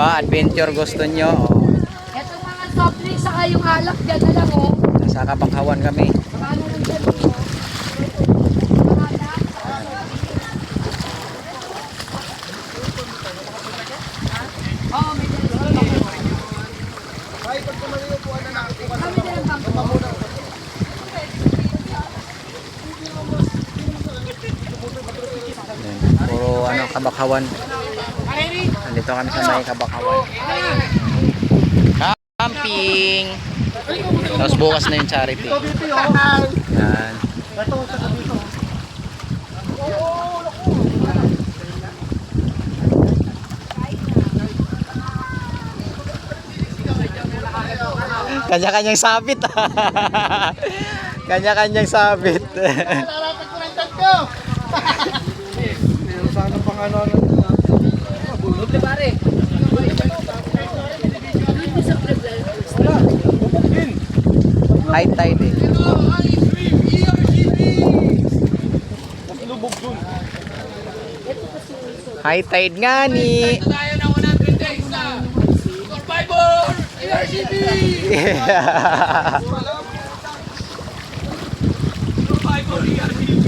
Diba? Adventure gusto nyo. Oh. Etong mga soft drinks saka yung alak dyan na lang oh. Nasa Kabangkawan kami. Paano lang dyan oh. Oo, may dyan. Ay, pag tumaliw po, ano na natin? Kami dyan ang kampo. Yan. Puro ano, Kabangkawan. Nandito kami sa may Kabangkawan. Camping. Tapos bukas na yung charity. Yan. Kanya-kanyang sabit. Kanya-kanyang sabit. Lalapit ko ng tag ko! Meron sana pang ano. Buti pare. High tide eh. Lubog dun. High tide nga ni. Tayo na 100 days na. Survivor! ARCB! Survivor ARCB!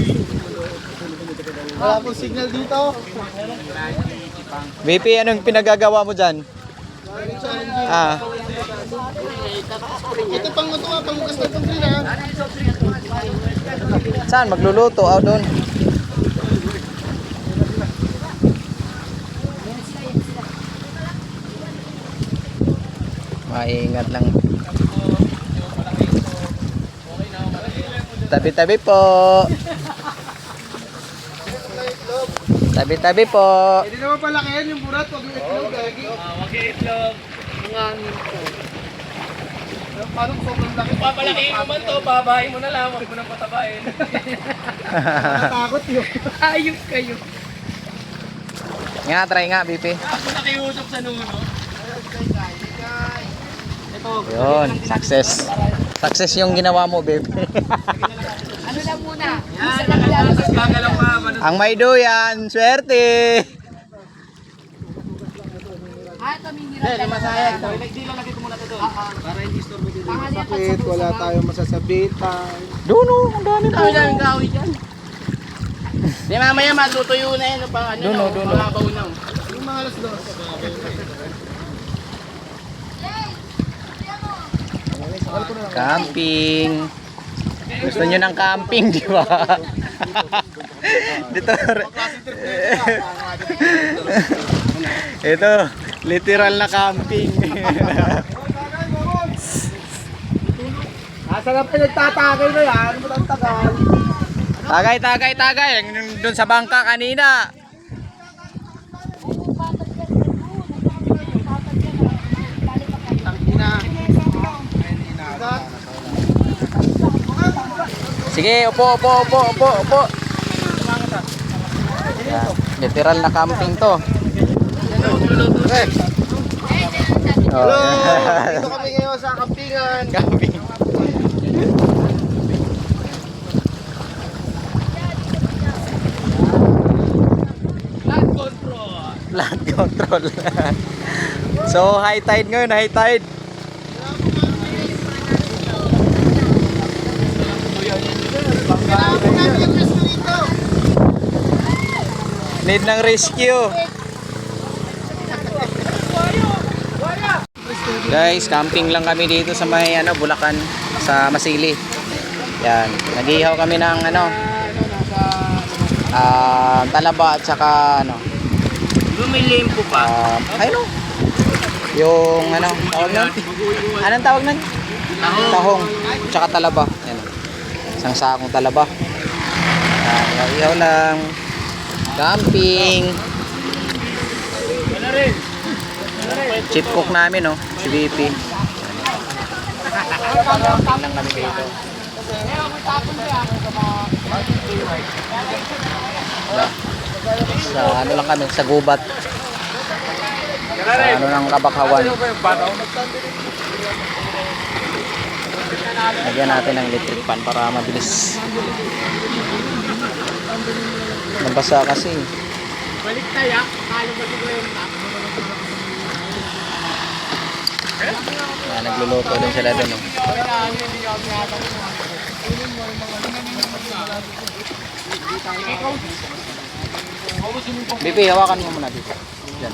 Wala pong signal dito. VP, anong pinagagawa mo dyan? Ah, Ito pang matuwa, pangbukas ng tungkol ha. saan? Magluluto? Ah, doon. Maingat lang. Tabi-tabi po. Tabi-tabi po. Hindi naman palaki yan yung burat, huwag yung itlog, gagi. Wag yung itlog. Mga nito. Parang sobrang laki. Papalakihin mo man to, babahin mo na lang. Huwag mo nang patabain. Nakatakot yun. Ayok kayo. Nga, try nga, VP. Ako nakiusap sa nuno. Yun, success. Success yung ginawa mo, babe. Ano lang muna? Yan, nakalakas. Gagalaw ka. Ang may duyan, swerte. Ah, ito may hirap. Masayag. Dilo, lagay ko muna ito doon. Para hindi storbo dito. Pangalan pa Sakit, sa wala puso, tayong masasabitan. Doon oh, ang dami po. Dami daming kahoy dyan. Di mamaya matutuyo na yun. Pang ano Duno, na, duno. mababaw na. Yung mga alas dos. Camping. Gusto nyo ng camping, di ba? Dito. Ito, literal na camping. Asa lang pinagtatagay na yan? Ano mo ang tagal? Tagay, tagay, tagay. Doon sa bangka kanina. Tangina. Sige, upo, upo, upo, upo, upo. Yan, literal na camping to. Hello! Oh, Dito kami ngayon sa kampingan. camping. Land control. Land control. So, high tide ngayon, high tide. Kailangan po namin yung resto dito. Need ng rescue. Guys, camping lang kami dito sa may ano, Bulacan, sa Masili. Yan, nag-ihaw kami ng ano, talaba at saka ano, Lumilim po pa. ayun oh. Yung ano, tawag nun? Anong tawag nun? Tahong. Tsaka talaba. Yan. Isang sakong talaba. Yan, nag-ihaw lang. Camping. Chief cook namin, oh, si VP. Camping lang kami dito. Sa ano lang kami, sa gubat. Sa ano ng Kabangkawan. Lagyan natin ng electric fan para mabilis. Nabasa kasi. Balik tayo. Kalo ba ito yung nagluluto din sila doon. Oh. Bibi, hawakan mo muna dito. Yan.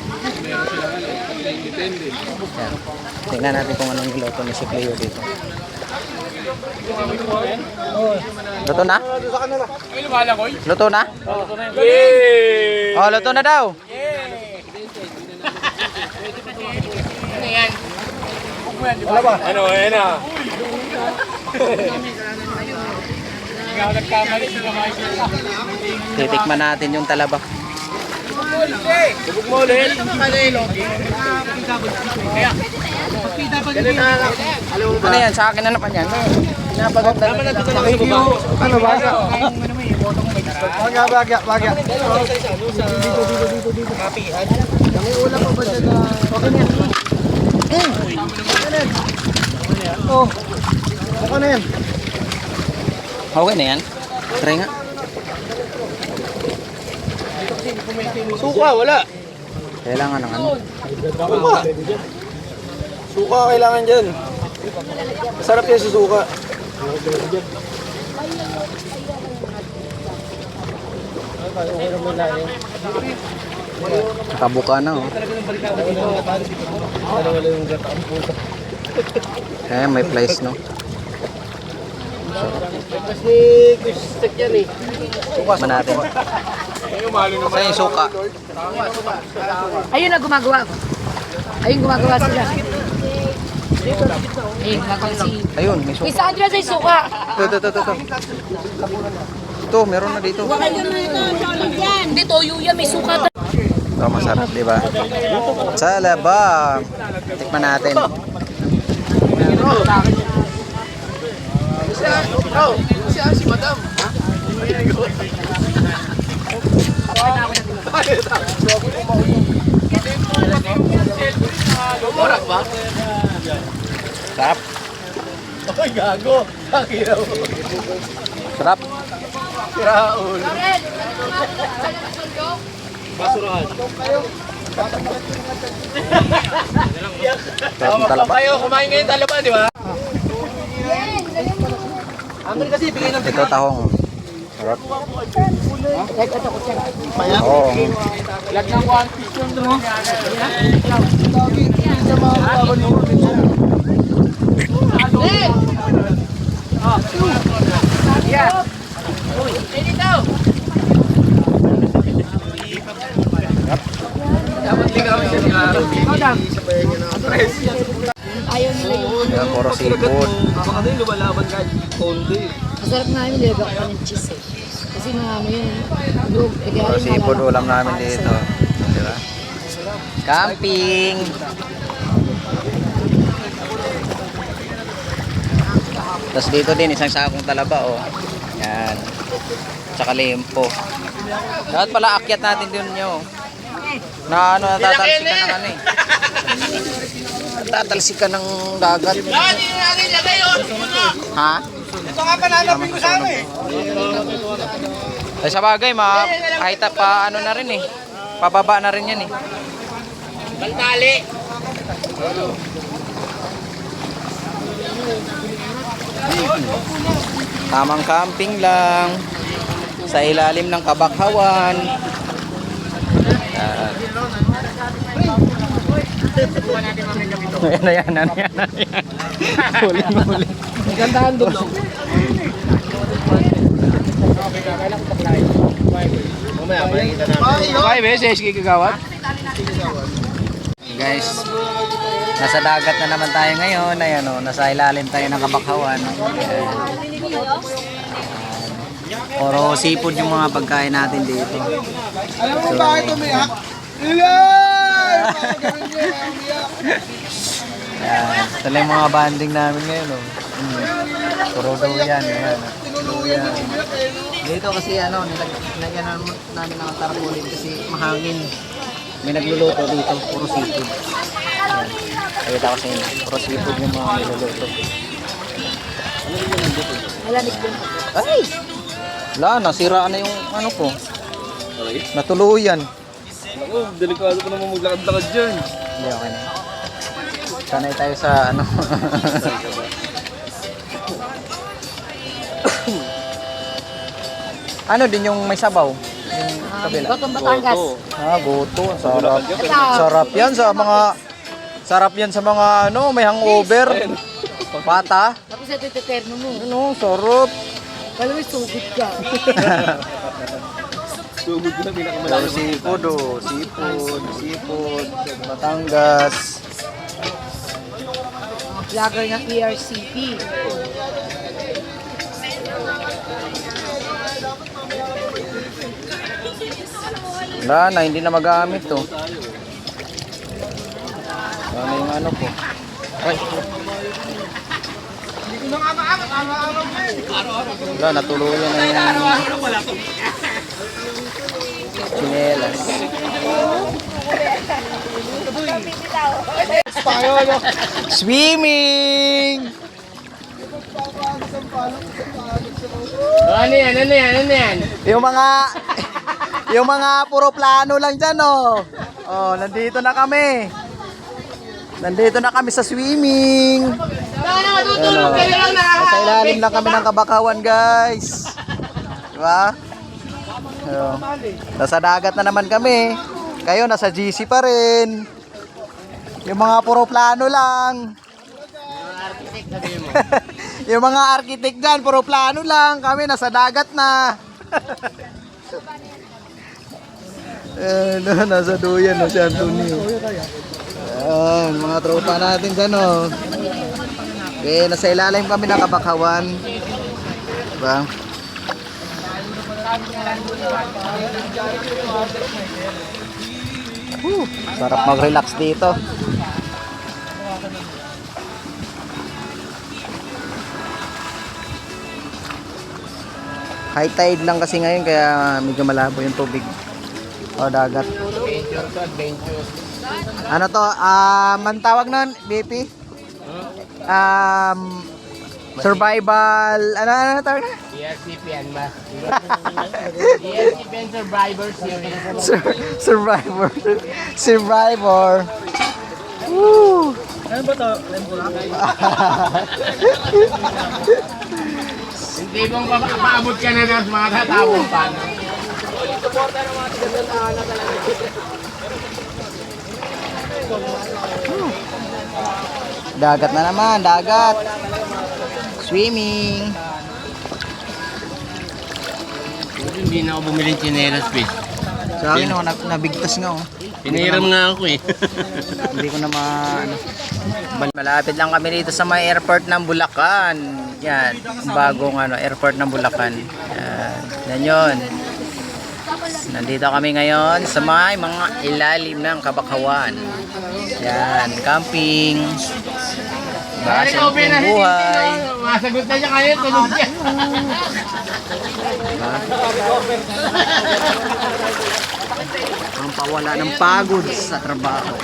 Yan. Tingnan natin kung anong niluto ni si Cleo dito. Luto na? Luto na? Oh, luto na daw. Ano, ayan na. Titikman natin yung talaba. Subok mo ulit. Ano yan? Sa akin na naman yan. Ano ba? Bagya. May ulam pa ba dyan na... Okay na yan. Oh. Okay na yan. Okay na yan. Try nga. Suka, wala. Kailangan ng ano. Suka. Suka kailangan dyan. Masarap yan sa suka. Nakabuka na oh. Eh, may place no. Kasi gusto yan eh. Suka natin. Saan yung suka? Ayun na gumagawa. Ayun gumagawa sila. Ayun gumagawa si... Ayun, may suka. Isa dyan sa suka. Ito. Ito, meron na dito. Hindi, toyo yan. May suka. Ito, masarap, di ba? Talaba. Tikman natin. Siya si madam. Orak ba? Sarap. Ay, gago. Kakiraw. Sarap. Kiraul. Basurahan. Sarap ng talaba. Kayo, kumain ngayon talaba, di ba? Amin kasi, bigay ng Ito, tahong. Sarap. Oo. lag ng 1 piece yun, no? Ayaw nila yung... Yan, puro seafood. Baka din lumalaban kahit konti. Masarap nga yung nilagay ko ng cheese eh. Kasi mga ano yun. Loob. Puro seafood ulam namin dito. Di ba? Camping! Tapos dito din, isang sakong talaba, oh. Yan. Tsaka limpo. Dapat pala akyat natin din nyo. Na ano, natatalsikan ng ano eh. Natatalsikan ng dagat. Hindi na natin lagay yun. Ha? Ito nga panalapin ko sa amin. Ay sa bagay, kahit pa ano na rin eh. Pababa na rin yan eh. Bantali. Tamang camping lang. Sa ilalim ng kabakhawan. Yan. Yan. Huli. Gandahan doon. Mamaya, makikita namin. Okay, beses, kikagawat. Guys, nasa dagat na naman tayo ngayon. Ayan o, nasa ilalim tayo ng kabakhawan. Ayan. Puro seafood yung mga pagkain natin dito. Alam mo bakit umiyak? Ayan. Ito lang yung mga banding namin ngayon. Oh. Puro daw yan. Ayan. Duyan. Dito kasi ano, nilagyan namin ng tarpaulin kasi mahangin. May nagluluto dito, puro seafood. Ayan. Pakita ko sa inyo, puro seafood yung mga niluluto. Malamig din. Ay! Wala, nasira na yung ano ko. Natuluyan. Ako, delikado ko naman maglakad-lakad dyan. Hindi, okay na. Sanay tayo sa ano. Ano din yung may sabaw? Yung kabila. Gotong Batangas. Goto. Sarap. Sarap yan sa mga ano, may hangover. Pata. Tapos ito terno mo. Ano, sarap. Kala mo sugod ka. Sugod ko na pinakamalalim. Seafood, seafood. Batangas. Vlogger ng PRCP. Wala na, hindi na magamit to. Ano yung ano po? Ay. Wala, natuluyan na yung chinelas. Swimming! Ano yan? Yung mga puro plano lang dyan, oh. Oh, nandito na kami. Nandito na kami sa swimming. Tutulog kayo lang na. Nasa ilalim na kami ng Kabakawan, guys. Diba? Oh. Nasa dagat na naman kami. Kayo, nasa GC pa rin. Yung mga puro plano lang. Yung mga architect dyan, puro plano lang. Kami, nasa dagat na. Nasa duyan na si Antonio. Ayan, mga tropa natin dyan, oh. Okay, nasa ilalim kami ng Kabakawan. Diba? Sarap mag-relax dito. High tide lang kasi ngayon kaya medyo malabo yung tubig. O dagat. Adventure. Ano to? Ang tawag nun, BP? Survival, ano tawag? ERCP yan ba? ERCP and Survivor Series. Survivor. Woo! Ano ba to? Hindi mong paabot ka na ng mga tatapong pa. Dagat na naman, dagat. Swimming. Hindi na ako bumili ng chinelas, bitch. Sa akin, oh, nabigtas nga, oh. Piniram nga ako eh. Hindi ko na ano. Malapit lang kami dito sa may airport ng Bulacan. Yan, bagong airport ng Bulacan. Yan yun. Nandito kami ngayon sa may mga ilalim ng Kabakawan. Yan, camping. Base ng buhay. Masagot na siya kayo, tulog siya. Ang pawala ng pagod sa trabaho.